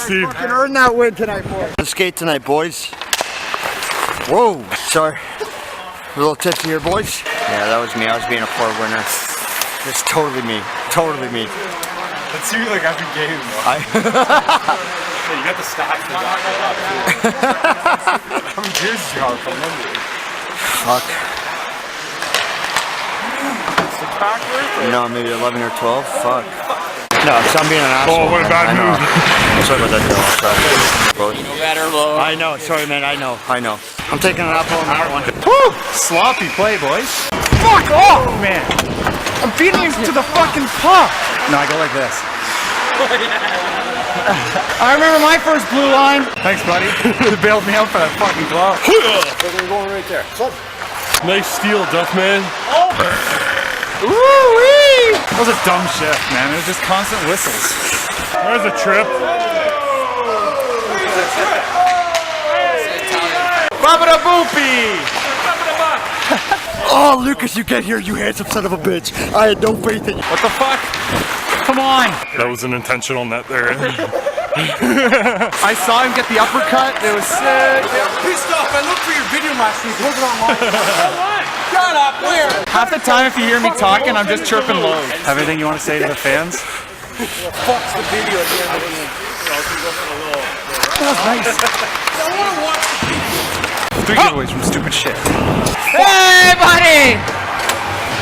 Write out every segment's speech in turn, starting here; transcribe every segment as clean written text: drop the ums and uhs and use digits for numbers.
Steve. Fucking earned that win tonight, boys. Let's skate tonight, boys. Whoa, sorry. A little tipsy here, boys. Yeah, that was me. I was being a poor winner. It's totally me. Totally me. Let's see you like after game. Hey, you got the stats for that. How many beers did you have from Monday? fuck. Backward? No, maybe 11 or 12. Fuck. No, so I'm being an asshole. Oh, what a bad move. Sorry about that, Joe. Sorry. No better, Lo. I know. Sorry, man. I know. I'm taking an apple on that one. Woo! Sloppy play, boys. Fuck off, man. I'm feeding him to the fucking puck. No, I go like this. I remember my first blue line. Thanks, buddy. You bailed me out for that fucking glove. They're going right there. Nice steal, Duffman. Woo-wee! That was a dumb shift, man. It was just constant whistles. There's a trip. Babada-boopy! Oh, Lucas, you get here, you handsome son of a bitch. I had no faith in you. What the fuck? Come on. That was an intentional net there. I saw him get the uppercut. It was sick. Pissed off. I looked for your video last week. Wasn't online. Shut up. Where? Half the time, if you hear me talking, I'm just chirping low. Have anything you want to say to the fans? Fuck's the video at the end of the game. That was nice. I want to watch the video. 3 giveaways from stupid shit. Hey, buddy!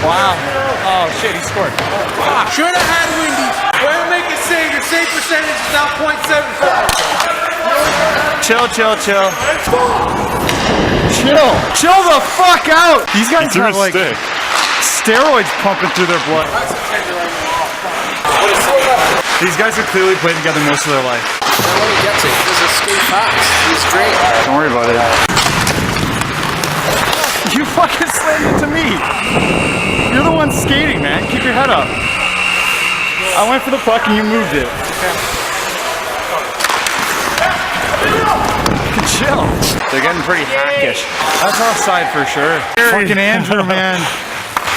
Wow. Oh, shit, he scored. Should have had Wendy's. Way to make it save. Your save percentage is now .75. Chill. Chill the fuck out! These guys He threw have a like stick. steroids pumping through their blood. These guys have clearly played together most of their life. When he gets it, he does skate fast. He's great. Don't worry about it. You fucking slammed it to me. You're the one skating, man. Keep your head up. I went for the puck and you moved it. Chill. They're getting pretty hackish. That's offside for sure. Fucking Andrew, man.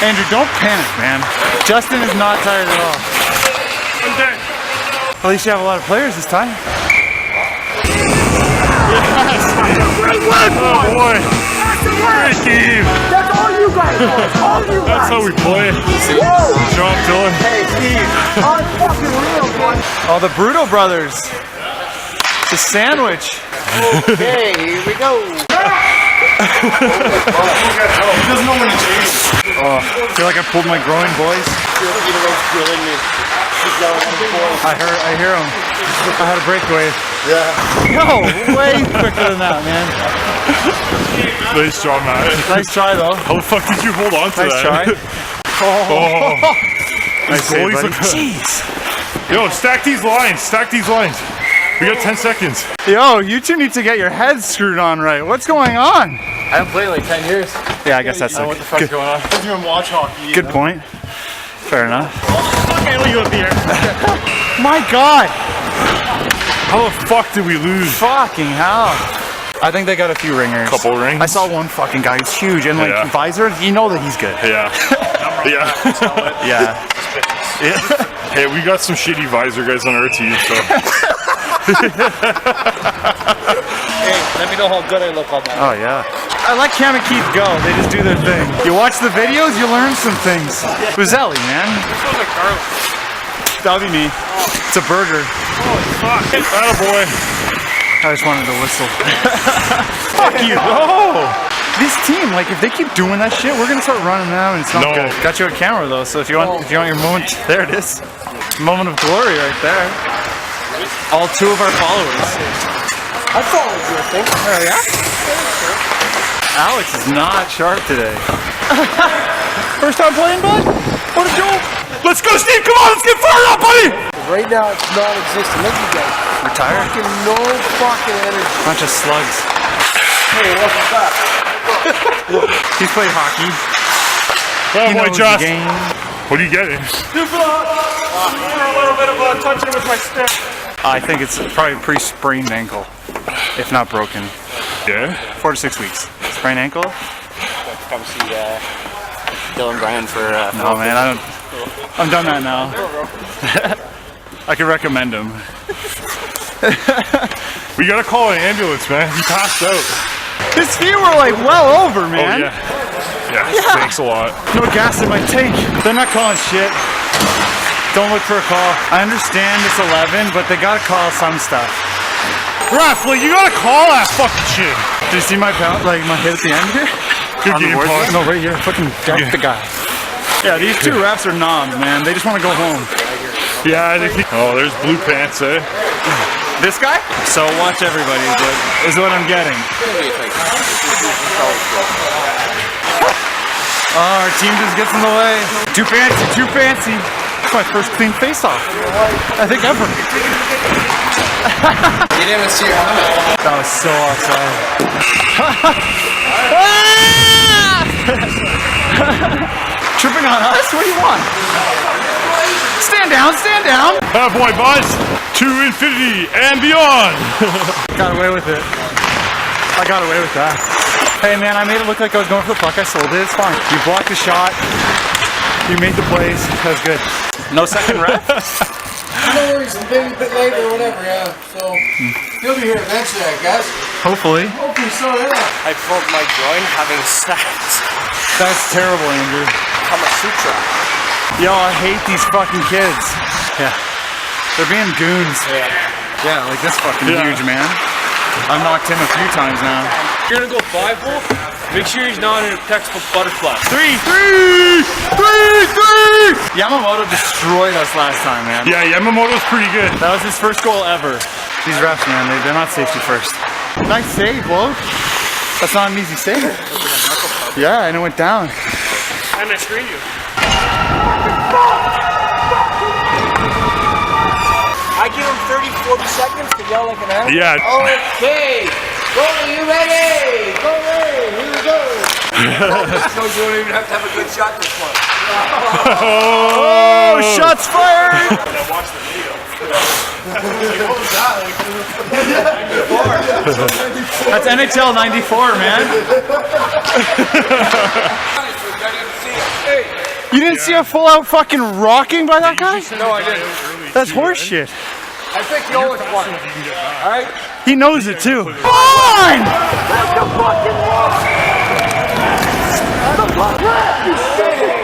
Andrew, don't panic, man. Justin is not tired at all. I'm dead. At least you have a lot of players this time. Yes. Oh boy. Great game. That's all you guys want. All you guys. That's how we play. Drop Dylan. Hey, Steve. I'm fucking real, boy. Oh, the Bruto brothers. The sandwich. Okay, here we go. He doesn't know when to change. Oh, I feel like I pulled my groin, boys. I hear him. I had a breakaway. Yeah. No, way quicker than that, man. Nice job, Matt. Nice try, though. How the fuck did you hold on to Nice that? try. Oh. Nice save, goalies buddy. look- Jeez. Yo, stack these lines. Stack these lines. We got 10 seconds. Yo, you two need to get your heads screwed on right. What's going on? I haven't played in like 10 years. Yeah, I guess that's What the fuck's going on? I didn't even watch hockey. good point. Fair enough. Okay, let you up here. My God. How the fuck did we lose? Fucking hell. I think they got a few ringers. Couple rings? I saw one fucking guy who's huge and like Yeah. visor. You know that he's good. Yeah. Yeah. Yeah. Hey, we got some shitty visor guys on our team, so. Hey, let me know how good I look on that. Oh yeah. I let Cam and Keith go. They just do their thing. You watch the videos, you learn some things. Buzzelli, man. This smells like garlic. That'll be me. It's a burger. Fuck. Attaboy. I just wanted to whistle. Fuck you. Oh! This team, like, if they keep doing that shit, we're gonna start running them, and it's not No. good. Got you a camera though, so if you want your moment, there it is. Moment of glory right there. All 2 of our followers. I followed you, I think. Oh yeah? Alex is not sharp today. First time playing, bud? What a joke! Let's go, Steve! Come on, let's get fired up, buddy! Right now, it's non-existent. Look at you guys. Retired? Fucking no fucking energy. Bunch of slugs. Hey, welcome back. He's played hockey. Oh He boy, knows Josh. the game. What are you getting? A little bit of a touching with my stick. I think it's probably a pre-sprained ankle, if not broken. Yeah? 4 to 6 weeks. Sprained ankle? Come see Dylan Bryan for. No, man, I don't. I'm done that now. I can recommend him. We gotta call an ambulance, man. He passed out. His feet were like well over, man. Oh, yeah. Thanks a lot. No gas in my tank. They're not calling shit. Don't look for a call. I understand it's 11, but they gotta call some stuff. Ref, like, you gotta call that fucking shit. Did you see my pound, like my hit at the end here? Good On the game, board? Paul. No, right here. Fucking decked the guy. Yeah, these two refs are knobs, man. They just want to go home. Yeah, oh, there's blue pants, eh? This guy? So watch everybody is what I'm getting. Oh, our team just gets in the way. Too fancy, too fancy. It's my first clean face-off, I think ever. You didn't even see your helmet. That was so offside. Tripping on us? What do you want? Stand down, stand down. Oh boy, boys. To infinity and beyond. Got away with it. I got away with that. Hey man, I made it look like I was going for the puck. I sold it. It's fine. You blocked the shot. You made the plays. That was good. No second ref? No worries, I'm being a bit late or whatever, yeah. So, he'll be here eventually, I guess. Hopefully. Hopefully so, yeah. I broke my groin having sex. That's terrible, Andrew. Kama Sutra. Yo, I hate these fucking kids. Yeah. They're being goons. Yeah, like this fucking huge man. I've knocked him a few times now. You're gonna go 5-hole. Make sure he's not in a textbook butterfly. Three! Yamamoto destroyed us last time, man. Yeah, Yamamoto's pretty good. That was his first goal ever. These refs, man, they're not safety first. Nice save, Woj. That's not an easy save. Yeah, and it went down. And I screen you. I give him 30, 40 seconds to yell like an ass. Yeah. Okay. Go, you ready? Go, ready. Here we go. So you don't even have to have a good shot this one. Oh, shots fired! Watch the video. That's NHL 94, man. You didn't see a full-out fucking rocking by that guy? No, I didn't. That's horse shit. I think you always won. All right? He knows it too. Come on!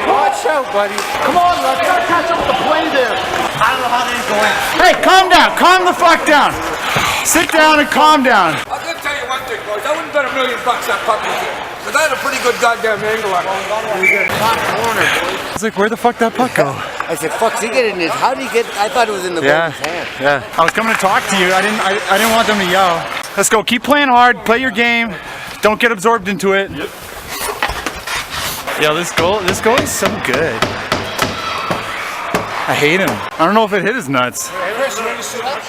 Watch out, buddy. Come on, let's gotta catch up with the play there. I don't know how they go in. Hey, calm down. Calm the fuck down. Sit down and calm down. I'm gonna tell you one thing, boys. I wouldn't bet $1 million that puck was in. Because I had a pretty good goddamn angle on it. Top corner, boy. I was like, where'd the fuck that puck go? I said, fuck's he get in his? How did he get? I thought it was in the goalie's hand. Yeah. I was coming to talk to you. I didn't want them to yell. Let's go. Keep playing hard. Play your game. Don't get absorbed into it. Yep. Yeah, this goal is so good. I hate him. I don't know if it hit his nuts. Chris, you ready to sit up?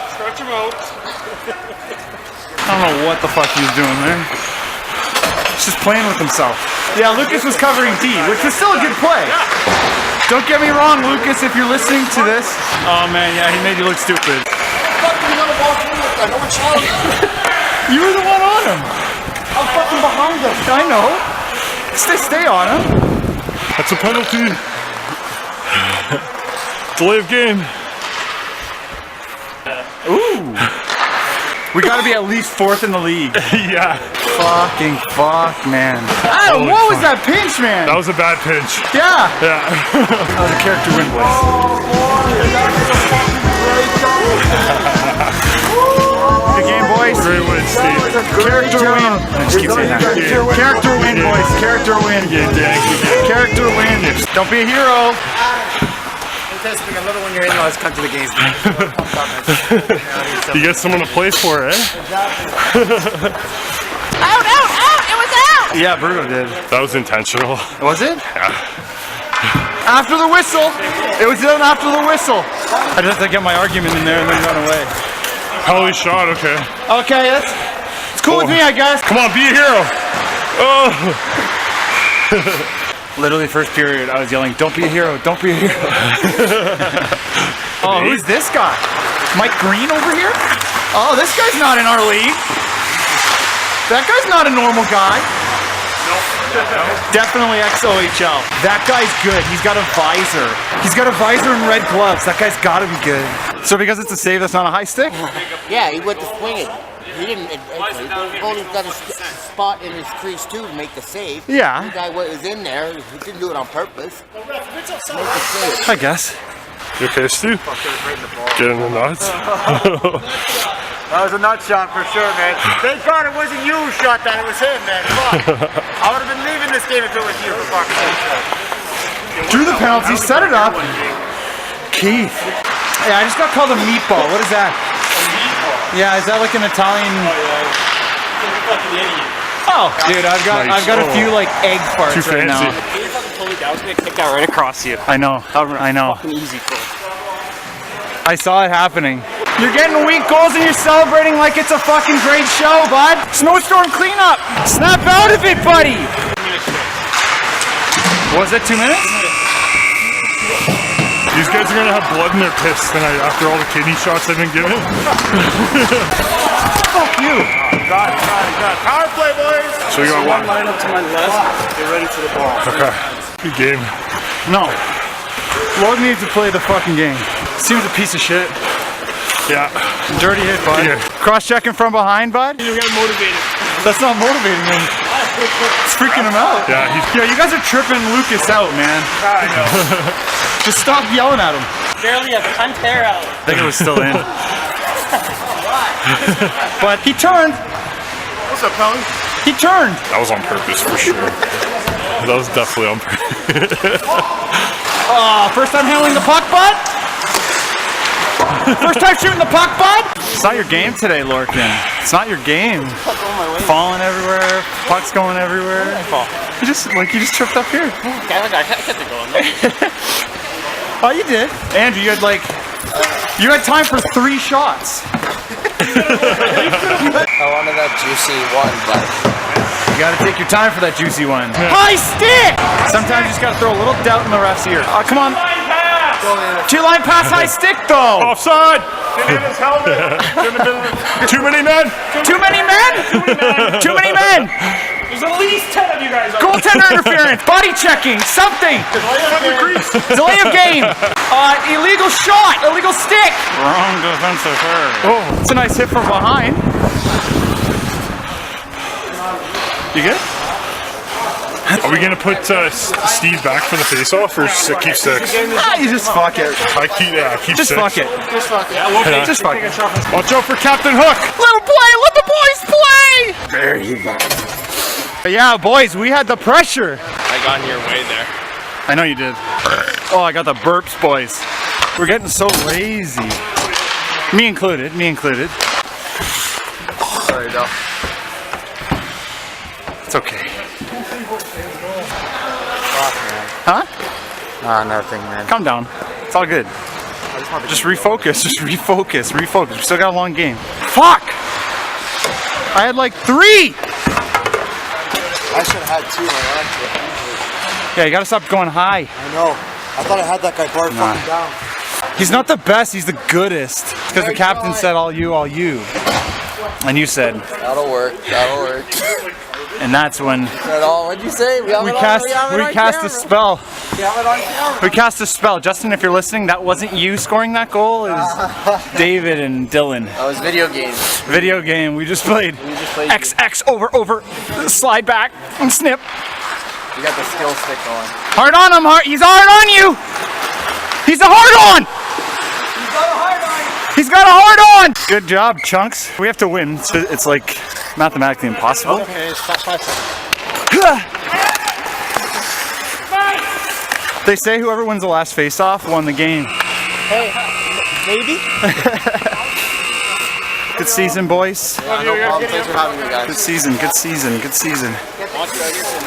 Stretch him out. I don't know what the fuck he was doing there. He's just playing with himself. Yeah, Lucas was covering D, which was still a good play. Don't get me wrong, Lucas, if you're listening to this. Oh man, yeah, he made you look stupid. You were the one on him. I'm fucking behind him. I know. Stay on him. That's a penalty. Delay of game. Ooh. We gotta be at least 4th in the league. Yeah. Fucking fuck, man. Adam, Holy what was fuck. that pinch, man? That was a bad pinch. Yeah. Yeah. That was a character win, boys. Good game, boys. Great win, Steve. Character win. I just keep saying that. Character win, boys. Character win. Character win. Don't be a hero. Testing a little when your in-laws come to the games. You got someone to play for, eh? Out! It was out! Yeah, Bruno did. That was intentional. Was it? Yeah. After the whistle. It was done after the whistle. I just had to get my argument in there and then run away. Holy shot, okay. Okay, it's cool with me, I guess. Come on, be a hero. Oh. Literally first period, I was yelling, don't be a hero, don't be a hero. Oh, who's this guy? Mike Green over here? Oh, this guy's not in our league. That guy's not a normal guy. Definitely SVHL. That guy's good. He's got a visor. He's got a visor and red gloves. That guy's got to be good. So because it's a save, that's not a high stick? Yeah, he went to swing it. He didn't. The goalie's got a spot in his crease too to make the save. Yeah. The guy was in there. He didn't do it on purpose. Make the save. I guess. You okay, Stu? Getting the nuts? That was a nut shot for sure, man. Thank God it wasn't you who shot that. It was him, man. Fuck. I would have been leaving this game if it was you. For fuck's sake. Drew the penalty, set it up. Keith. Yeah, I just got called a meatball. What is that? Yeah, is that like an Italian? Oh, dude, I've got a few like egg farts right now. I was gonna kick that right across you. I know. I know. Fucking easy for. I saw it happening. You're getting weak goals and you're celebrating like it's a fucking great show, bud. Snowstorm cleanup. Snap out of it, buddy. Was it 2 minutes? These guys are gonna have blood in their piss tonight after all the kidney shots they've been given. Fuck you. Got it. Power play, boys. So you got one. Line up to my left. Get ready for the ball. Okay. Good game. No. Lord needs to play the fucking game. Seems a piece of shit. Yeah. Dirty hit, bud. Yeah. Cross-checking from behind, bud. You got motivated. That's not motivating him. It's freaking him out. Yeah, you guys are tripping Lucas out, man. I know. Just stop yelling at him. Barely a cunt hair out. I think it was still in. But he turned. What's up, Pelly? He turned. That was on purpose for sure. That was definitely on purpose. First time handling the puck, bud? First time shooting the puck, bud? It's not your game today, Lorcan. It's not your game. Falling everywhere, pucks going everywhere. You just tripped up here. I kept it going. Oh, you did. Andrew, you had time for 3 shots. I wanted that juicy one, but You gotta take your time for that juicy one. High stick! Sometimes you just gotta throw a little doubt in the ref's ear. Oh, come on. 2-line pass, high stick though. Offside! Get in his helmet! Too many men! Too many men? Too many men! There's at least 10 of you guys. Goaltender interference, body checking, something. Delay of game. Illegal shot, illegal stick. Wrong defensive third. Oh, it's a nice hit from behind. You good? Are we gonna put Steve back for the face-off or keep 6? You just fuck it. Keep Just 6. fuck it. Just fuck it. Watch out for Captain Hook! Little play, let the boys play. There you go. Yeah, boys, we had the pressure. I got in your way there. I know you did. Oh, I got the burps, boys. We're getting so lazy. Me included. Sorry, though. It's okay. Fuck, man. Huh? Ah, nothing, man. Calm down. It's all good. Just refocus. We still got a long game. Fuck! I had like 3! I should have had 2 on Yeah, you gotta stop going high. I know. I thought I had that guy bar fucking down. He's not the best, he's the goodest. Because the captain said all you. And you said. that'll work. And that's when What'd you say? We cast a spell. We cast a spell. Justin, if you're listening, that wasn't you scoring that goal. It was David and Dylan. That was video games. Video game. We just played XX over, slide back and snip. You got the skill stick going. Hard on him. He's hard on you. He's a hard on. He's got a hard on. Good job, Chunks. We have to win. It's like mathematically impossible. Okay, stop 5 seconds. They say whoever wins the last face-off won the game. Hey, maybe? Good season, boys. No problem. Thanks for having me, guys. Good season.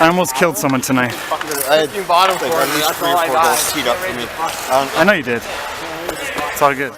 I almost killed someone tonight. I had bottom for me. That's all I got. Teed up for me. I know you did. It's all good.